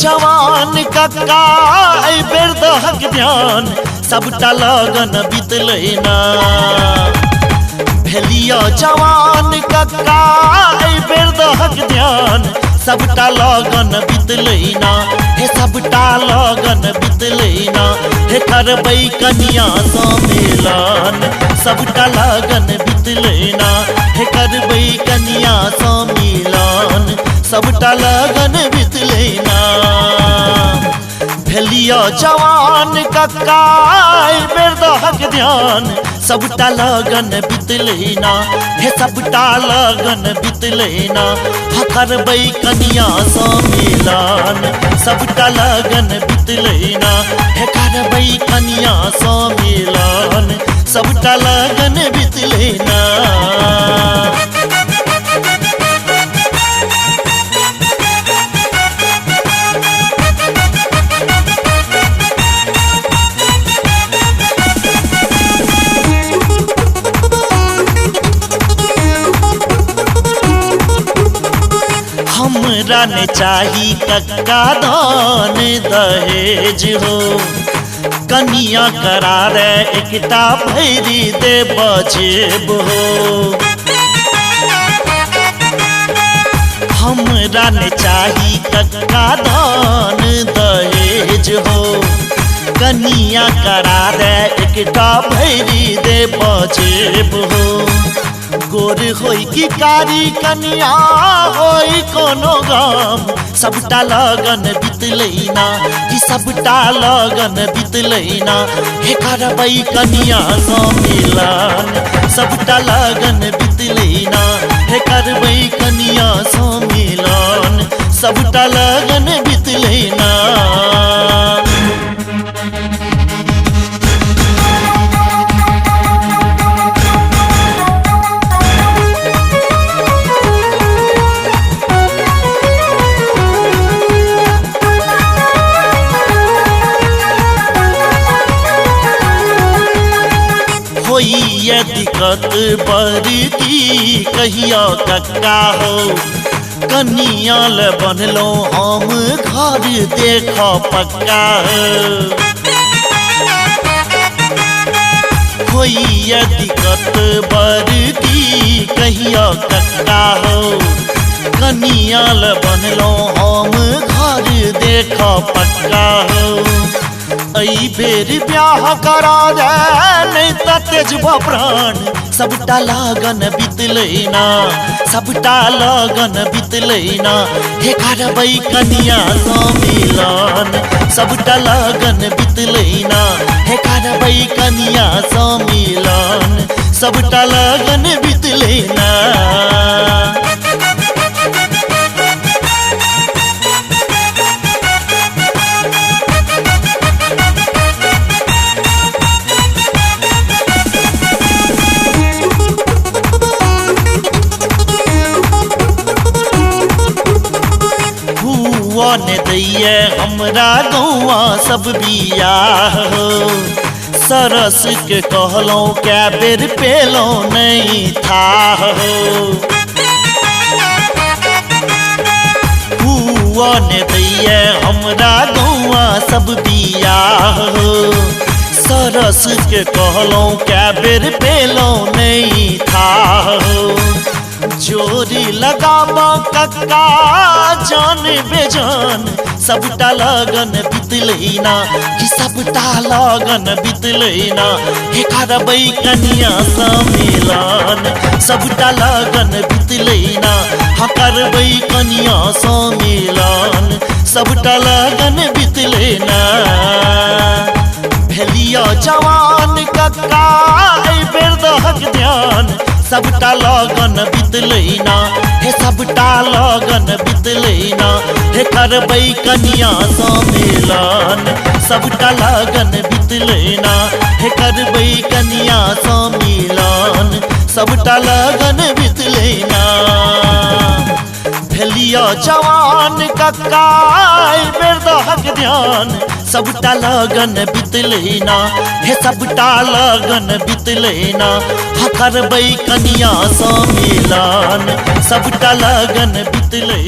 जवान कक्का बेर दहक ध्यान सबटा लगन बितलैना भेलिया जवान कक्का बेर दहक ध्यान सबटा लगन बितलैना हे सबटा लगन बितलैना हे करबै कनिया सम्मेलन सबटा लगन बितलैना हे करबै कनिया सम्मेलन सबटा लगन बितलैना भेलिया जवान कक्का बेर दहक ध्यान सबटा लगन बितलैना हे सबटा लगन बितलैना करबै कनिया सम्मेलन सबटा लगन बितलैना हे करबै कनिया सम्मेलन सबटा लगन बितलैना हमरा ने चाही कक्का दान दहेज हो कनिया करारे एकटा भैरी दे बजेब हो हमरा ने चाही कक्का दान दहेज हो कनिया करारे एकटा भैरी दे बजेब हो गोर होई की कारी कनिया होई कोनो गाम सबटा लगन बितलैना कि सबटा लगन बितलैना हे करबै कनिया सम्मेलन सबटा लगन बितलैना हे करबै कनिया सम्मेलन सबटा लगन बितलैना ये दिक्कत बड़ी कहिया कक्का हो कनिया ले बनलो हम घर देख पक्का हो ये दिक्कत बड़ी कहिया कक्का हो कनिया ले बनलो हम घर देख पक्का हो ऐ बेर ब्याह करा दे नहीं त तेजबा प्राण सबटा लगन बितलैना सबटा लगन बितलैना हे करबै कनिया सम्मेलन सबटा लगन बितलैना हे करबै कनिया सम्मेलन सबटा लगन बितलैना ने दैये हमरा गौआ सब बियाह हो सरस के कहलौं कै बेर पेलौं नहीं था हो हुआ ने दैये हमरा गौआ सब बियाह हो सरस के कहलौं कै बेर पेलौं नहीं था हो जोरी लगाबा कक्का जान बेजान सबटा लगन बितलैना कि सबटा लगन बितलैना हे करबै कनिया सम्मेलन सबटा लगन बितलैना हाँ करबै कनिया सम्मेलन सबटा लगन बितलैना भेलिया जवान कक्का बेर दहक ध्यान सबटा लगन बितलैना हे सबटा लगन बितलैना हे करबै कनिया सम्मेलन सबटा लगन बितलैना हे करबै कनिया सम्मेलन सबटा लगन बितलैना। रहिया जवान कक्काई बेर दहक ध्यान सबटा लगन बितलेना हे सबटा लगन बितलेना करबै कनिया सम्मेलन सबटा लगन बितलेना।